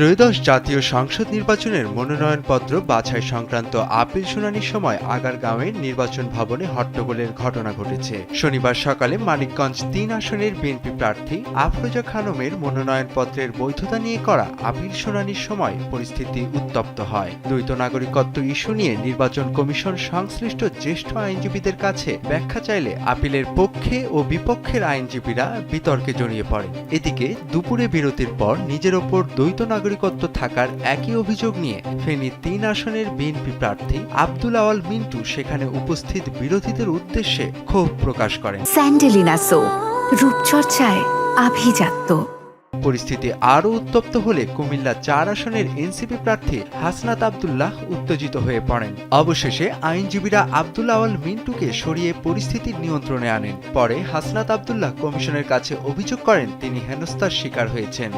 ত্রয়োদশ জাতীয় সংসদ নির্বাচনের মনোনয়নপত্র বাছাই সংক্রান্ত আপিল শুনানির সময় আগারগাঁওয়ের নির্বাচন ভবনে হট্টগোলের ঘটনা ঘটেছে। শনিবার সকালে মানিকগঞ্জ ৩ আসনের বিএনপি প্রার্থী আফরোজা খানমের মনোনয়নপত্রের বৈধতা নিয়ে করা আপিল শুনানির সময় পরিস্থিতি উত্তপ্ত হয়। দ্বৈত নাগরিকত্ব ইস্যু নিয়ে নির্বাচন কমিশন সংশ্লিষ্ট জ্যেষ্ঠ আইনজীবীদের কাছে ব্যাখ্যা চাইলে আপিলের পক্ষে ও বিপক্ষের আইনজীবীরা বিতর্কে জড়িয়ে পড়েন। এদিকে দুপুরে বিরতির পর নিজের ওপর দ্বৈত নাগরিকত্ব থাকার একই অভিযোগ নিয়ে ফেনী ৩ আসনের বিএনপি প্রার্থী আব্দুল আওয়াল মিন্টু সেখানে উপস্থিত বিরোধীদের উদ্দেশ্যে ক্ষোভ প্রকাশ করেন। স্যান্ডেলিনা সো, রূপচর্চায় আভিজাত্য। পরিস্থিতি আরও উত্তপ্ত হলে কুমিল্লা ৪ আসনের এনসিপি প্রার্থী হাসনাত আব্দুল্লাহ উত্তেজিত হয়ে পড়েন। অবশেষে আইনজীবীরা আব্দুল আওয়াল মিন্টুকে সরিয়ে পরিস্থিতির নিয়ন্ত্রণে আনেন। পরে হাসনাত আব্দুল্লাহ কমিশনের কাছে অভিযোগ করেন তিনি হেনস্থার শিকার হয়েছেন।